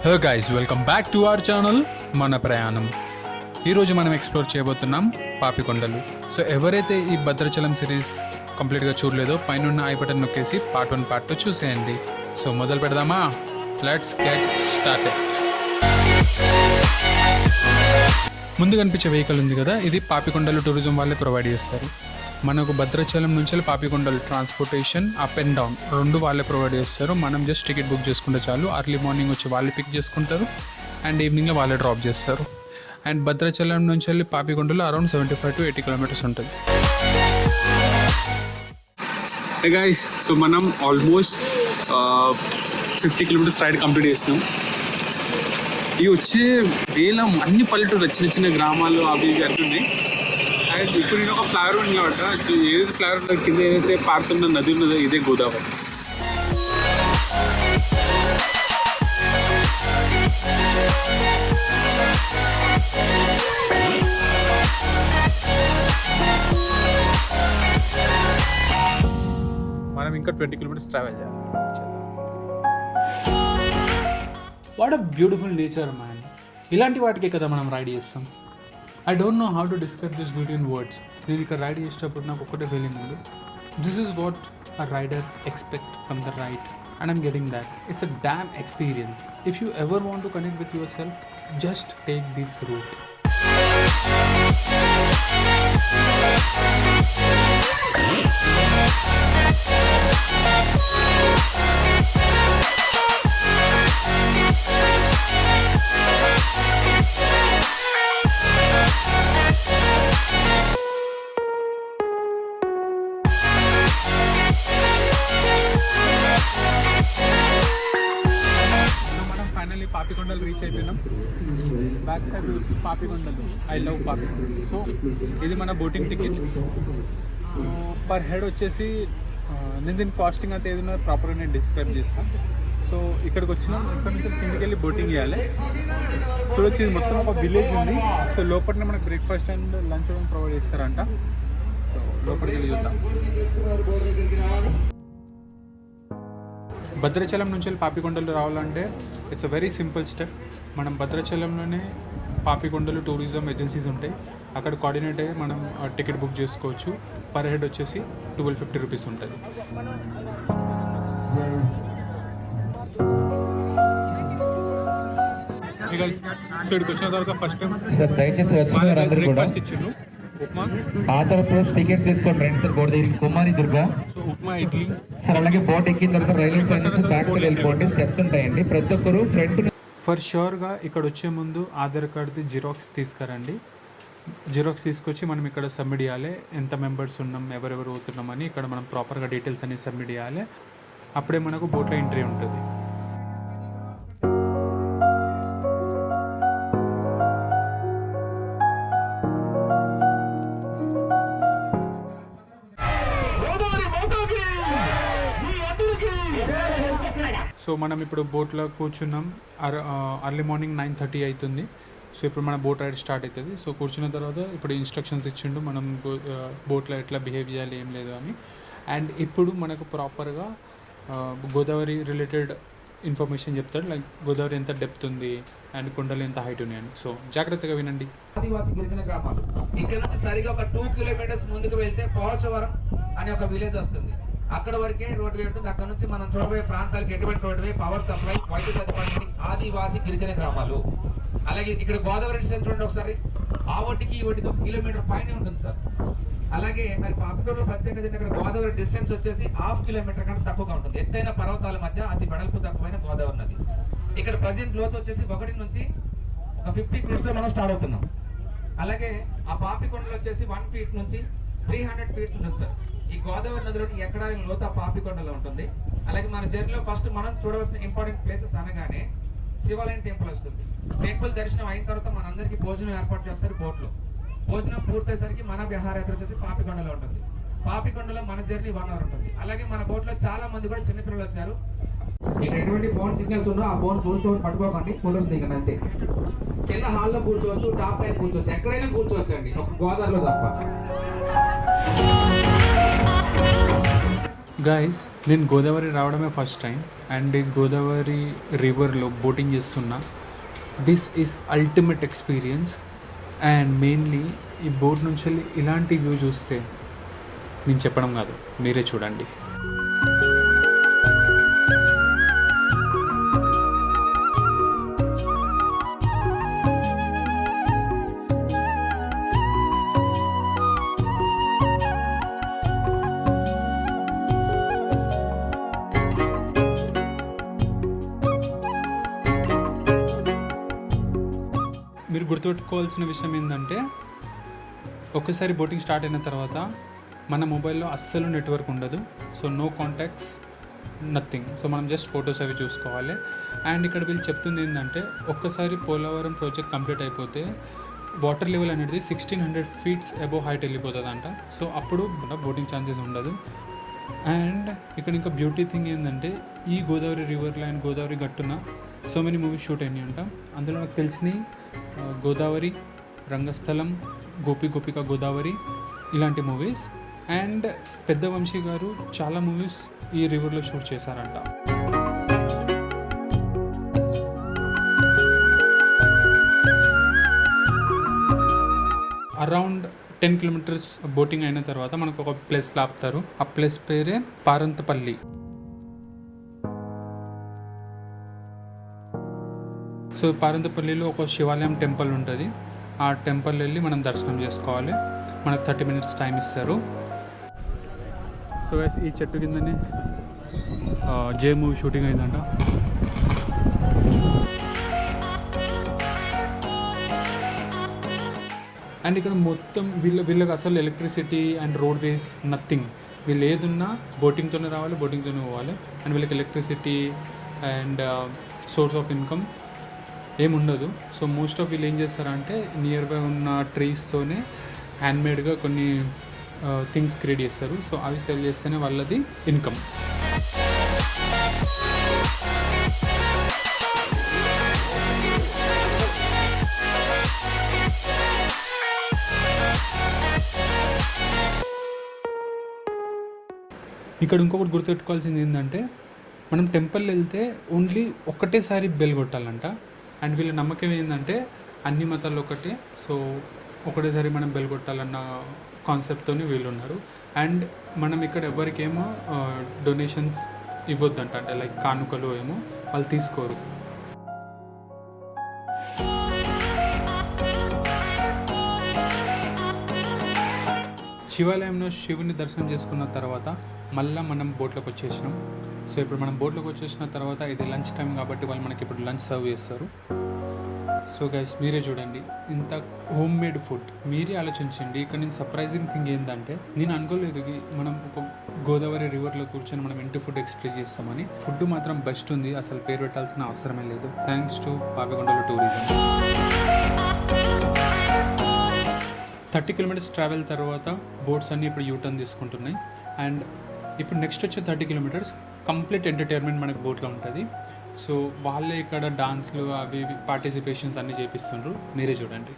Hey guys, welcome back to our channel మన ప్రయాణం. ఈరోజు మనం ఎక్స్ప్లోర్ చేయబోతున్నాం పాపికొండలు. సో ఎవరైతే ఈ భద్రాచలం సిరీస్ కంప్లీట్గా చూడలేదో పైన ఐ బటన్ నొక్కేసి పార్ట్ 1 పార్ట్ 2 చూసేయండి. సో మొదలు పెడదామా? Let's get started. ముందు కనిపించే వెహికల్ ఉంది కదా, ఇది పాపికొండలు టూరిజం వాళ్ళే ప్రొవైడ్ చేస్తారు. మనకు భద్రాచలం నుంచి Papikondalu transportation up and down రెండు వాళ్ళే ప్రొవైడ్ చేస్తారు. మనం జస్ట్ టికెట్ బుక్ చేసుకుంటే చాలు. అర్లీ మార్నింగ్ వచ్చి వాళ్ళే పిక్ చేసుకుంటారు అండ్ ఈవినింగ్లో వాళ్ళే డ్రాప్ చేస్తారు. అండ్ భద్రాచలం నుంచి పాపికొండలు అరౌండ్ 75 to 80 kilometers ఉంటుంది. హే గైస్, సో మనం ఆల్మోస్ట్ 50 kilometers రైడ్ కంప్లీట్ చేసినాం. ఇవి వచ్చే వేలం అన్ని పల్లెటూరు చిన్న చిన్న గ్రామాలు అవి ఇవి అంటున్నాయి. అండ్ ఇప్పుడు నేను ఒక ఫ్లైఓవర్ ఉంది కాబట్టి ఏదైతే ఫ్లైఓవర్ ఉన్నది కింద ఏదైతే పారుతున్న నది ఉన్నదో ఇదే గోదావరి. మనం ఇంకా 20 kilometers ట్రావెల్ చేయాలి. What a beautiful nature man. ఇలాంటి వాటికే కదా మనం రైడ్ చేస్తాం. I don't know how to describe this beauty in words. నేను ఇక్కడ రైడ్ చేసేటప్పుడు నాకు ఒకటే ఫీలింగ్ ఉంది, this is what a rider expect from the ride and I'm getting that. It's a damn experience. If you ever want to connect with yourself, just take this route. Papikondalu reach అయిపోయినాం. Back side Papikondalu, I love Papikondalu. So ఇది మన boating ticket. Per head వచ్చేసి నేను దీని casting అయితే ఏదైనా ప్రాపర్గా నేను డిస్క్రైబ్ చేస్తాను. సో ఇక్కడికి వచ్చినాం. ఇక్కడ నుంచి కిందికి వెళ్ళి బోటింగ్ చేయాలి. సో వచ్చి మొత్తం ఒక విలేజ్ ఉంది. సో లోపలనే మనకు బ్రేక్ఫాస్ట్ అండ్ లంచ్ ప్రొవైడ్ చేస్తారంట. సో లోపలికి వెళ్ళి చూద్దాం. భద్రాచలం నుంచి పాపికొండలు రావాలంటే it's a very simple step. మనం భద్రాచలంలోనే పాపికొండలు టూరిజం ఏజెన్సీస్ ఉంటాయి. అక్కడ కోఆర్డినేట్ అయ్యి మనం టికెట్ బుక్ చేసుకోవచ్చు. పర్ హెడ్ వచ్చేసి 1250 rupees ఉంటుంది. ఇక్కడికి వచ్చిన తర్వాత ఫస్ట్ టైం బ్రేక్ఫాస్ట్ ఇచ్చిండు. ఉప్మా, ఆంధ్రప్రదేశ్ టికెట్ తీసుకోండి రండి సార్. బోర్డు దగ్గరికి కుమారి దుర్గా. So upma, idli sir. అలాగే బోట్ ఎక్కిన తర్వాత రైల్వే స్టేషన్ బ్యాక్ సైడ్ వెళ్ళిపోండి, స్టెప్స్ ఉంటాయండి. ప్రతి ఒక్కరు ఫ్రంట్. ఫర్ ష్యూర్గా ఇక్కడ వచ్చే ముందు ఆధార్ కార్డ్ది జిరాక్స్ తీసుకురండి. జిరాక్స్ తీసుకొచ్చి మనం ఇక్కడ సబ్మిట్ చేయాలి. ఎంత మెంబర్స్ ఉన్నాం, ఎవరెవరు అవుతున్నామని ఇక్కడ మనం ప్రాపర్గా డీటెయిల్స్ అనేవి సబ్మిట్ చేయాలి. అప్పుడే మనకు బోట్లో ఎంట్రీ ఉంటుంది. సో మనం ఇప్పుడు బోట్లో కూర్చున్నాం. అర్లీ మార్నింగ్ 9:30 అవుతుంది. సో ఇప్పుడు మన బోట్ రైడ్ స్టార్ట్ అవుతుంది. సో కూర్చున్న తర్వాత ఇప్పుడు ఇన్స్ట్రక్షన్స్ ఇచ్చిండు మనం బోట్లో ఎట్లా బిహేవ్ చేయాలి ఏం లేదు అని. అండ్ ఇప్పుడు మనకు ప్రాపర్గా గోదావరి రిలేటెడ్ ఇన్ఫర్మేషన్ చెప్తాడు. లైక్ గోదావరి ఎంత డెప్త్ ఉంది అండ్ కొండలు ఎంత హైట్ ఉన్నాయని. సో జాగ్రత్తగా వినండి. ఆదివాసి గిరిజన గ్రామాలు ఇక్కడ నుంచి సరిగా ఒక 2 kilometers ముందుకు వెళ్తే పోచవరం అనే ఒక విలేజ్ వస్తుంది. అక్కడ వరకే రోడ్డు వే ఉంటుంది. అక్కడ నుంచి మనం చూడబోయే ప్రాంతాలకు ఎటువంటి రోడ్డు, పవర్ సప్లై, వైద్య సదుపాయం, ఆదివాసి గిరిజన గ్రామాలు. అలాగే ఇక్కడ గోదావరి చూడండి ఒకసారి. ఆ ఒడ్డుకి ఈ ఒడ్డుకి 1 kilometer పైన ఉంటుంది సార్. అలాగే మరి పాపికొండలు ప్రత్యేకత ఇక్కడ గోదావరి డిస్టెన్స్ వచ్చేసి 1/2 kilometer కంటే తక్కువగా ఉంటుంది. ఎత్తైన పర్వతాల మధ్య అతి వెడల్పు తక్కువైన గోదావరి నది. ఇక్కడ ప్రజెంట్ లోతు వచ్చేసి 1 నుంచి ఒక 50 feet మనం స్టార్ట్ అవుతున్నాం. అలాగే ఆ పాపికొండలు వచ్చేసి 1 feet నుంచి 300 feet ఉంటుంది సార్. ఈ గోదావరి నదిలోని ఎక్కడానికి లోత పాపికొండలో ఉంటుంది. అలాగే మన జర్నీలో ఫస్ట్ మనం చూడవలసిన ఇంపార్టెంట్ ప్లేసెస్ అనగానే శివాలయం టెంపుల్ వస్తుంది. టెంపుల్ దర్శనం అయిన తర్వాత మనందరికీ భోజనం ఏర్పాటు చేస్తారు బోట్లో. భోజనం పూర్తయ్యేసరికి మన విహారయాత్ర వచ్చేసి పాపికొండలో ఉంటుంది. పాపికొండలో మన జర్నీ 1 hour ఉంటుంది. అలాగే మన బోట్లో చాలా మంది కూడా చిన్నపిల్లలు వచ్చారు. ఇక్కడ ఎటువంటి ఫోన్ సిగ్నల్స్ ఉన్నా ఆ ఫోన్ చూసుకొని పట్టుకోకండి, ఫోటోస్ దిగండి అంతే. కింద హాల్లో కూర్చోవచ్చు, టాప్ లైన్ కూర్చోవచ్చు, ఎక్కడైనా కూర్చోవచ్చు అండి, ఒక గోదావరిలో తప్ప. గైస్, నేను గోదావరి రావడమే ఫస్ట్ టైం అండ్ గోదావరి రివర్లో బోటింగ్ చేస్తున్నా. This is ultimate experience and mainly ఈ బోట్ నుంచి వెళ్ళి ఇలాంటి వ్యూ చూస్తే నేను చెప్పడం కాదు, మీరే చూడండి. మీరు గుర్తుపెట్టుకోవాల్సిన విషయం ఏంటంటే, ఒక్కసారి బోటింగ్ స్టార్ట్ అయిన తర్వాత మన మొబైల్లో అస్సలు నెట్వర్క్ ఉండదు. So no contacts, nothing. So మనం జస్ట్ ఫొటోస్ అవి చూసుకోవాలి. అండ్ ఇక్కడ వీళ్ళు చెప్తుంది ఏంటంటే, ఒక్కసారి పోలవరం ప్రాజెక్ట్ కంప్లీట్ అయిపోతే వాటర్ లెవెల్ అనేది 1600 feet అబోవ్ హైట్ వెళ్ళిపోతుంది అంట. సో అప్పుడు బోటింగ్ ఛాన్సెస్ ఉండదు. అండ్ ఇక్కడ ఇంకా బ్యూటీ థింగ్ ఏంటంటే, ఈ గోదావరి రివర్లో అండ్ గోదావరి గట్టున సో మెనీ మూవీస్ షూట్ అయినాయి అంట. అందులో నాకు తెలిసినవి గోదావరి, రంగస్థలం, గోపిక గోదావరి ఇలాంటి మూవీస్. అండ్ పెద్ద వంశీ గారు చాలా మూవీస్ ఈ రివర్లో షూట్ చేశారంట. అరౌండ్ 10 kilometers బోటింగ్ అయిన తర్వాత మనకు ఒక ప్లేస్లో ఆపుతారు. ఆ ప్లేస్ పేరే పారంతపల్లి. సో పారంతపల్లిలో ఒక శివాలయం టెంపుల్ ఉంటుంది. ఆ టెంపుల్ వెళ్ళి మనం దర్శనం చేసుకోవాలి. మనకు 30 minutes టైం ఇస్తారు. సో ఈ చెట్టు కిందనే జే మూవీ షూటింగ్ అయిందంట. అండ్ ఇక్కడ మొత్తం వీళ్ళకి అసలు ఎలక్ట్రిసిటీ అండ్ రోడ్వేస్ నథింగ్. వీళ్ళు ఏదున్నా బోటింగ్తోనే రావాలి, బోటింగ్తోనే పోవాలి. అండ్ వీళ్ళకి electricity and source of income ఏముండదు. సో మోస్ట్ ఆఫ్ వీళ్ళు ఏం చేస్తారంటే, నియర్ బై ఉన్న ట్రీస్తోనే హ్యాండ్మేడ్గా కొన్ని థింగ్స్ క్రియేట్ చేస్తారు. సో అవి సెల్ చేస్తేనే వాళ్ళది ఇన్కమ్. ఇక్కడ ఇంకొకటి గుర్తుపెట్టుకోవాల్సింది ఏంటంటే, మనం టెంపుల్ వెళ్తే ఓన్లీ ఒక్కటేసారి బెల్ కొట్టాలంట. అండ్ వీళ్ళ నమ్మకం ఏంటంటే, అన్ని మతాలు ఒకటే. సో ఒకటేసారి మనం బెల్ కొట్టాలన్న కాన్సెప్ట్తో వీళ్ళు ఉన్నారు. అండ్ మనం ఇక్కడ ఎవరికేమో డొనేషన్స్ ఇవ్వద్దంట, అంటే లైక్ కానుకలు ఏమో వాళ్ళు తీసుకోరు. శివాలయంలో శివుని దర్శనం చేసుకున్న తర్వాత మళ్ళీ మనం బోట్లోకి వచ్చేసినాం. సో ఇప్పుడు మనం బోట్లోకి వచ్చేసిన తర్వాత ఇది లంచ్ టైం కాబట్టి వాళ్ళు మనకి ఇప్పుడు లంచ్ సర్వ్ చేస్తారు. సో గైస్, మీరే చూడండి, ఇంత హోమ్ మేడ్ ఫుడ్. మీరే ఆలోచించండి. ఇక్కడ నేను సర్ప్రైజింగ్ థింగ్ ఏంటంటే, నేను అనుకోలేదు మనం ఒక గోదావరి రివర్లో కూర్చొని మనం ఇంటి ఫుడ్ ఎక్స్ప్రెస్ చేస్తామని. ఫుడ్ మాత్రం బెస్ట్ ఉంది, అసలు పేరు పెట్టాల్సిన అవసరమే లేదు. Thanks to Papikondalu tourism. 30 kilometers travel తర్వాత బోట్స్ అన్నీ ఇప్పుడు యూటర్న్ తీసుకుంటున్నాయి. అండ్ ఇప్పుడు నెక్స్ట్ వచ్చే 30 kilometers కంప్లీట్ ఎంటర్టైన్మెంట్ మనకు బోట్లో ఉంటుంది. సో వాళ్ళే ఇక్కడ డాన్స్లు అవి పార్టిసిపేషన్స్ అన్నీ చేపిస్తుండ్రు. మీరే చూడండి.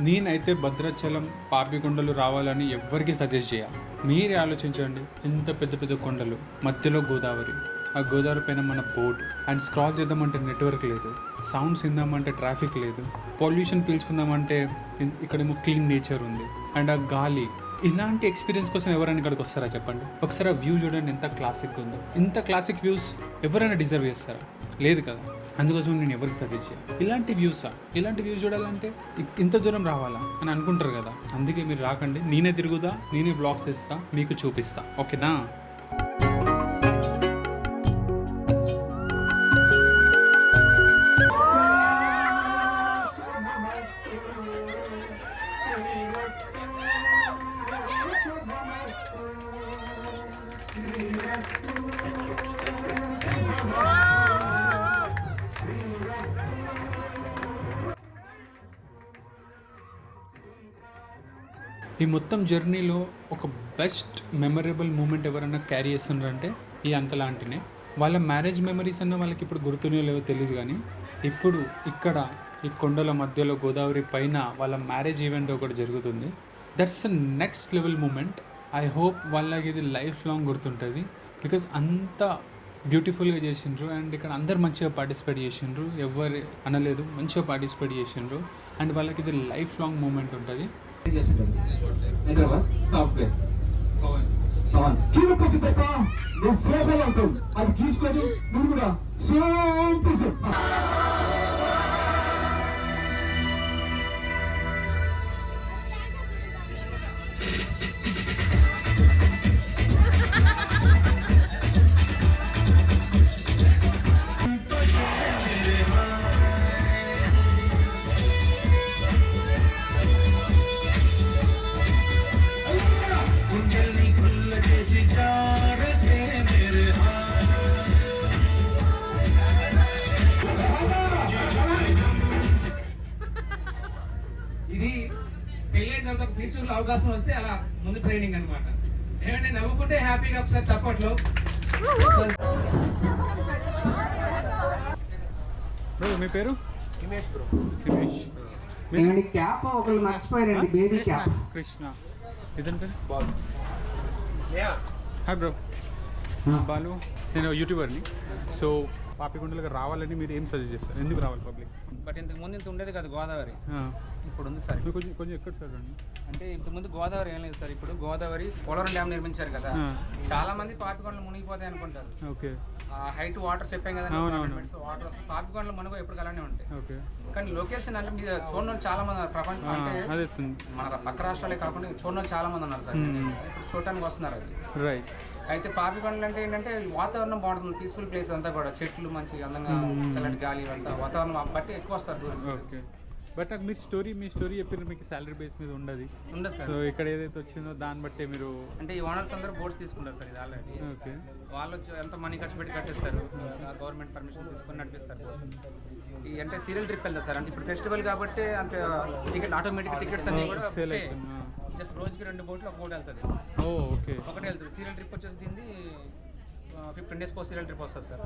నేనైతే భద్రాచలం పాపికొండలు రావాలని ఎవ్వరికీ సజెస్ట్ చేయ. మీరే ఆలోచించండి, ఎంత పెద్ద పెద్ద కొండలు, మధ్యలో గోదావరి, ఆ గోదావరి పైన మన బోట్. అండ్ స్క్రాల్ చేద్దామంటే నెట్వర్క్ లేదు, సౌండ్స్ విందామంటే ట్రాఫిక్ లేదు, పొల్యూషన్ పీల్చుకుందామంటే ఇక్కడేమో క్లీన్ నేచర్ ఉంది. అండ్ ఆ గాలి, ఇలాంటి ఎక్స్పీరియన్స్ కోసం ఎవరైనా ఇక్కడికి వస్తారా చెప్పండి? ఒకసారి ఆ వ్యూ చూడండి, ఎంత క్లాసిక్ ఉందో. ఇంత క్లాసిక్ వ్యూస్ ఎవరైనా డిజర్వ్ చేస్తారా? లేదు కదా. అందుకోసం నేను ఎవరికి సజెస్ట్ చేయాలి, ఇలాంటి వ్యూస్ చూడాలంటే ఇంత దూరం రావాలా అని అనుకుంటారు కదా. అందుకే మీరు రాకండి, నేనే తిరుగుదా, నేనే బ్లాగ్స్ ఇస్తా, మీకు చూపిస్తా, ఓకేనా? ఈ మొత్తం జర్నీలో ఒక బెస్ట్ మెమరబుల్ మూమెంట్ ఎవరన్నా క్యారీ చేస్తున్నారంటే ఈ అంకల్ ఆంటీనే. వాళ్ళ మ్యారేజ్ మెమరీస్ అన్న వాళ్ళకి ఇప్పుడు గుర్తునే లేవో తెలియదు, కానీ ఇప్పుడు ఇక్కడ ఈ కొండల మధ్యలో గోదావరి పైన వాళ్ళ మ్యారేజ్ ఈవెంట్ ఒకటి జరుగుతుంది. That's the next level moment. I hope వాళ్ళకి ఇది లైఫ్ లాంగ్ గుర్తుంటుంది. బికాజ్ అంత బ్యూటిఫుల్గా చేసిండ్రు అండ్ ఇక్కడ అందరు మంచిగా పార్టిసిపేట్ చేసిండ్రు, ఎవరు అనలేదు, మంచిగా పార్టిసిపేట్ చేసిండ్రు అండ్ వాళ్ళకి ఇది లైఫ్ లాంగ్ మూమెంట్ ఉంటుంది. అది తీసుకొని నువ్వు కూడా సేమ్ ఇది పెళ్ళైన తర్వాత ఫ్యూచర్ లో అవకాశం వస్తే అలా ముందు ట్రైనింగ్ అన్నమాట. ఏమంటే నవ్వుకుంటే హ్యాపీగా ఒకసారి చప్పట్లో. బ్రో మీ పేరు? హిమేష్ బ్రో. హిమేష్. ఏమండి క్యాప్ ఒకళ్ళు మర్చిపోయారండి, బేబీ క్యాప్. కృష్ణ. ఇతని పేరు బాలు. Hi bro. బాలు. నేను యూట్యూబర్ని. సో పాపికొండలకు రావాలని మీరు ఏం సజెస్ట్ చేస్తారు? ఎందుకు రావాలి పబ్లిక్? బట్ ఇంతకు ముందు ఇంత ఉండేది కదా గోదావరి, ఇప్పుడు ఉంది సార్. మీరు కొంచెం ఎక్కడ సార్ అండి? అంటే ఇంతకు ముందు గోదావరి ఏం లేదు సార్. ఇప్పుడు గోదావరి పోలవరం డ్యామ్ నిర్మించారు కదా, చాలా మంది పాపికొండలు మునిగిపోతాయి అనుకుంటారు. ఓకే. హైట్ వాటర్ చెప్పాం కదా, వాటర్ వస్తుంది, పాపికొండలు మునుగో ఎప్పుడు అలానే ఉంటాయి. ఓకే. కానీ లొకేషన్ అంటే మీరు చూడడం చాలా మంది ఉన్నారు ప్రపంచం, అంటే మన పక్క రాష్ట్రాలే కాకుండా చూడడం చాలా మంది ఉన్నారు సార్. ఇప్పుడు చూడటానికి వస్తున్నారు అది. రైట్. అయితే పాపికొండలు అంటే ఏంటంటే వాతావరణం బాగుంటుంది, పీస్ఫుల్ ప్లేస్ అంతా కూడా, చెట్లు మంచి అందంగా, చల్లటి గాలి అంతా వాతావరణం బట్టి ఎక్కువ వస్తారు. ఓకే. బట్ నాకు మీ స్టోరీ చెప్పిన మీకు శాలరీ బేస్ మీద ఉండదు సార్. సో ఇక్కడ ఏదైతే వచ్చిందో దాన్ని బట్టి మీరు అంటే ఈ ఓనర్స్ అందరూ బోట్స్ తీసుకుంటారు సార్, ఇది ఆల్రెడీ. ఓకే. వాళ్ళు ఎంత మనీ ఖర్చు పెట్టి కట్టిస్తారు, గవర్నమెంట్ పర్మిషన్ తీసుకొని నడిపిస్తారు బోట్స్. ఈ అంటే సీరియల్ ట్రిప్ వెళ్తారు సార్. అంటే ఇప్పుడు ఫెస్టివల్ కాబట్టి అంత టికెట్ ఆటోమేటిక్ టికెట్స్ అన్ని కూడా జస్ట్ రోజుకి 2 బోట్లు, ఒక బోట్ వెళ్తుంది. ఓకే. ఒకటి వెళ్తుంది. సీరియల్ ట్రిప్ వచ్చేసి దీన్ని 15 days సీరియల్ ట్రిప్ వస్తుంది సార్.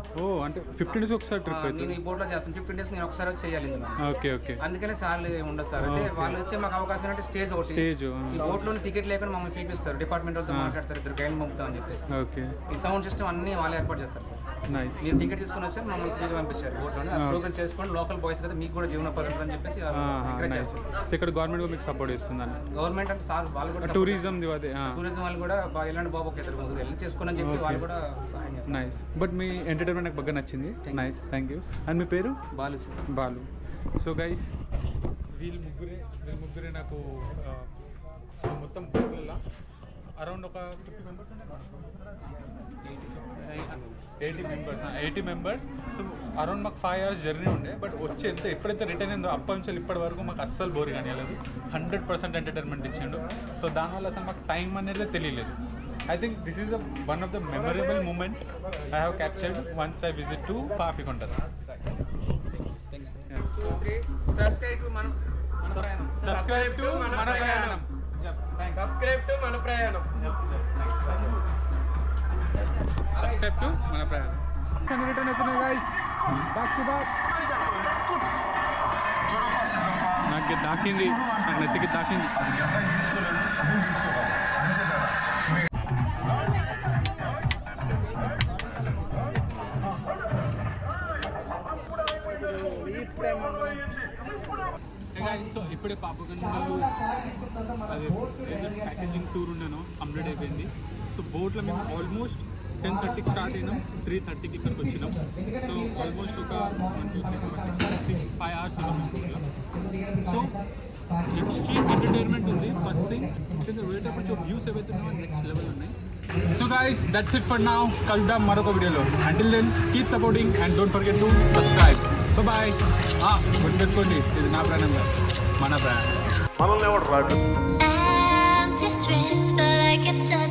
అంటే 15 days ఒకసారి ట్రిప్ అయితే నేను ఈ బోట్లో చేస్తాను. 15 days నేను ఒకసారి వచ్చి చేయాలి. ఓకే. ఓకే. అందుకనే సార్లు ఉండదు సార్. అంటే వాళ్ళు వచ్చే మాకు అవకాశం అంటే స్టేజ్ ఒకటి, ఈ బోట్లో టికెట్ లేకుండా మమ్మల్ని పిలిపిస్తారు, డిపార్ట్మెంట్ వాళ్ళతో మాట్లాడతారు, ఇద్దరు గైడ్ పంపుతాం అని చెప్పేసి. ఓకే. ఈ సౌండ్ సిస్టమ్ అన్ని వాళ్ళు ఏర్పాటు చేస్తారు సార్. నైస్. మీరు టికెట్ తీసుకుని వచ్చారు, మమ్మల్ని ఫ్రీగా పంపించారు బోట్లోనే. ప్రోగ్రామ్ చేసుకోండి, లోకల్ బాయ్స్ కదా, మీకు కూడా జీవనోపాధి అని చెప్పేసి ఎంకరేజ్ చేస్తారు. ఇక్కడ గవర్నమెంట్ మీకు సపోర్ట్ ఇస్తుందండి. గవర్నమెంట్ అంటే సార్ వాళ్ళు కూడా టూరిజం వాళ్ళు కూడా ఇలాంటి బాబు ఒక ఇద్దరు ముందు వెళ్ళి చేసుకోండి అని చెప్పి వాళ్ళు కూడా సహాయం చేస్తారు. నైస్. బట్ మీ ఎంటర్టైన్మెంట్ నాకు బాగా నచ్చింది. Nice, thank you. అండ్ మీ పేరు? Balu sir. Balu. So guys, వీళ్ళు ముగ్గురే నాకు మొత్తం బోట్లలో అరౌండ్ ఒక 50 మెంబర్స్ 80 మెంబర్స్. సో అరౌండ్ మాకు 5 hours జర్నీ ఉండే. బట్ వచ్చి ఎప్పుడైతే రిటర్న్ అయిందో అప్పటి నుంచి ఇప్పటి వరకు మాకు అస్సలు బోరింగ్ అనిలేదు. 100% ఎంటర్టైన్మెంట్ ఇచ్చిండు. సో దానివల్ల అసలు మాకు టైం అనేది తెలియలేదు. I think this is one of the memorable moment I have captured once I visit to Papikonda. Subscribe to Mana Prayanam. Subscribe to Mana Prayanam. Subscribe to Mana Prayanam. Subscribe to Mana Prayanam. Can return it guys. Back to back. నాకు తాకింది, నాకు నెత్తికి తాకింది. So ఇప్పుడే పాపికొండలు అదే packaging tour ఉండేను, complete అయిపోయింది. So బోట్లో మేము ఆల్మోస్ట్ 10:30కి స్టార్ట్ అయినాం, 3:30కి ఇక్కడికి వచ్చినాం. సో ఆల్మోస్ట్ ఒక 1, 2, 3, 4, 6, 5 hours ఉన్నాం మేము బోట్లో. సో ఎక్స్ట్రీమ్ ఎంటర్టైన్మెంట్ ఉంది. ఫస్ట్ థింగ్ వేటప్పుడు కొంచెం వ్యూస్ ఏవైతే ఉన్నాయో నెక్స్ట్ లెవెల్ ఉన్నాయి. So guys, that's it for now. కలుద్దాం మరొక వీడియోలో. Until then keep supporting and don't forget to subscribe. Bye. గుర్తుపెట్టుకోండి, ఇది నా ప్రాణం కాదు, మన ప్రాణం. I'm distressed, but I kept saying